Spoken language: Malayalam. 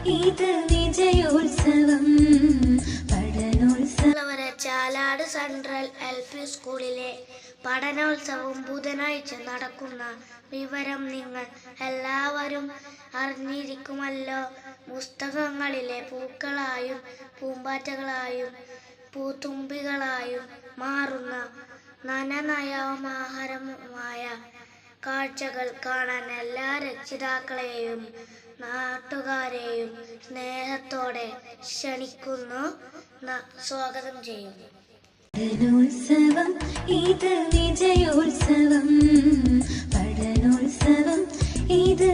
ഇത് വിജയോത്സവം പഠനോത്സവം. ചാലാട് സെൻട്രൽ LP സ്കൂളിലെ പഠനോത്സവം ബുധനാഴ്ച നടക്കുന്ന വിവരം നിങ്ങൾ എല്ലാവരും അറിഞ്ഞിരിക്കുമല്ലോ. പുസ്തകങ്ങളിലെ പൂക്കളായും പൂമ്പാറ്റകളായും പൂത്തുമ്പികളായും മാറുന്ന നയനമനോഹരമായ കാഴ്ചകൾ കാണാൻ എല്ലാ രക്ഷിതാക്കളെയും നാട്ടുകാരെയും സ്നേഹത്തോടെ ക്ഷണിക്കുന്നു, സ്വാഗതം ചെയ്യുന്നു. പഠനോത്സവം ഇത് വിജയോത്സവം പഠനോത്സവം ഇത്